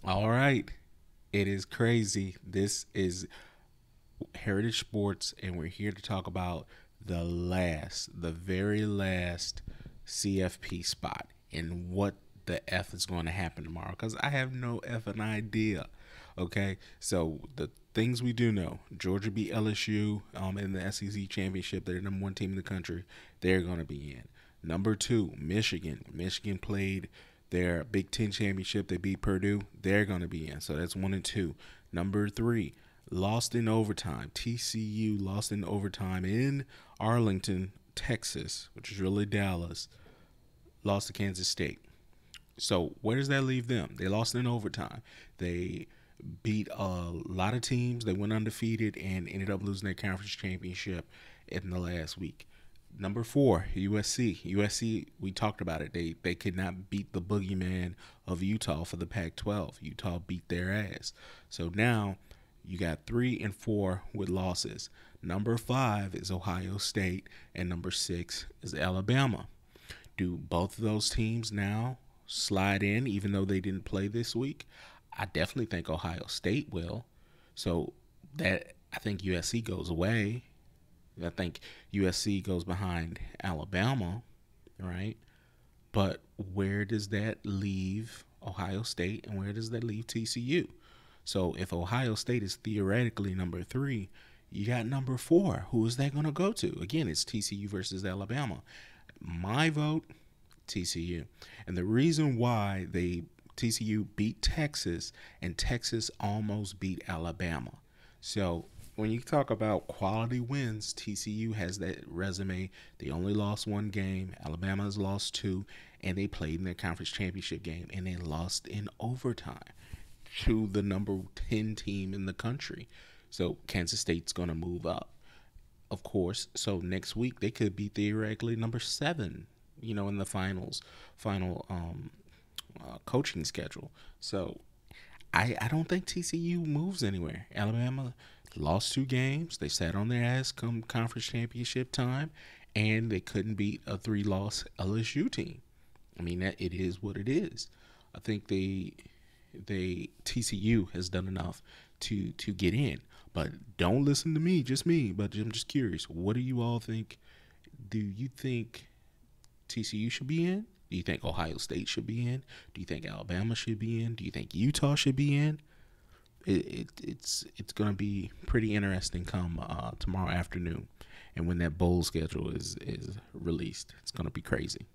All right. It is crazy. This is Heritage Sports, and we're here to talk about the very last CFP spot and what the F is going to happen tomorrow because I have no effing idea. Okay, so the things we do know: Georgia beat LSU in the SEC championship. They're the number one team in the country. They're going to be in. Number two, Michigan. Michigan played their Big Ten championship. They beat Purdue. They're going to be in. So that's one and two. Number three, lost in overtime. TCU lost in overtime in Arlington, Texas, which is really Dallas. Lost to Kansas State. So where does that leave them? They lost in overtime. They beat a lot of teams. They went undefeated and ended up losing their conference championship in the last week. Number four, USC. USC, we talked about it. They could not beat the boogeyman of Utah for the Pac-12. Utah beat their ass. So now you got 3 and 4 with losses. Number five is Ohio State, and number six is Alabama. Do both of those teams now slide in, even though they didn't play this week? I definitely think Ohio State will. So that I think USC goes away. I think USC goes behind Alabama, right? But where does that leave Ohio State and where does that leave TCU? So if Ohio State is theoretically number three, you got number four. Who is that going to go to? Again, it's TCU versus Alabama. My vote, TCU. And the reason why TCU beat Texas and Texas almost beat Alabama. So when you talk about quality wins, TCU has that resume. They only lost one game. Alabama has lost two, and they played in their conference championship game, and they lost in overtime to the number 10 team in the country. So Kansas State's going to move up, of course. So next week they could be theoretically number 7, in the final coaching schedule. So I don't think TCU moves anywhere. Alabama lost 2 games. They sat on their ass come conference championship time, and they couldn't beat a 3-loss LSU team. I mean, it is what it is. I think TCU has done enough to get in. But don't listen to me, just me. But I'm just curious. What do you all think? Do you think TCU should be in? Do you think Ohio State should be in? Do you think Alabama should be in? Do you think Utah should be in? It's going to be pretty interesting come tomorrow afternoon, and when that bowl schedule is released, it's going to be crazy.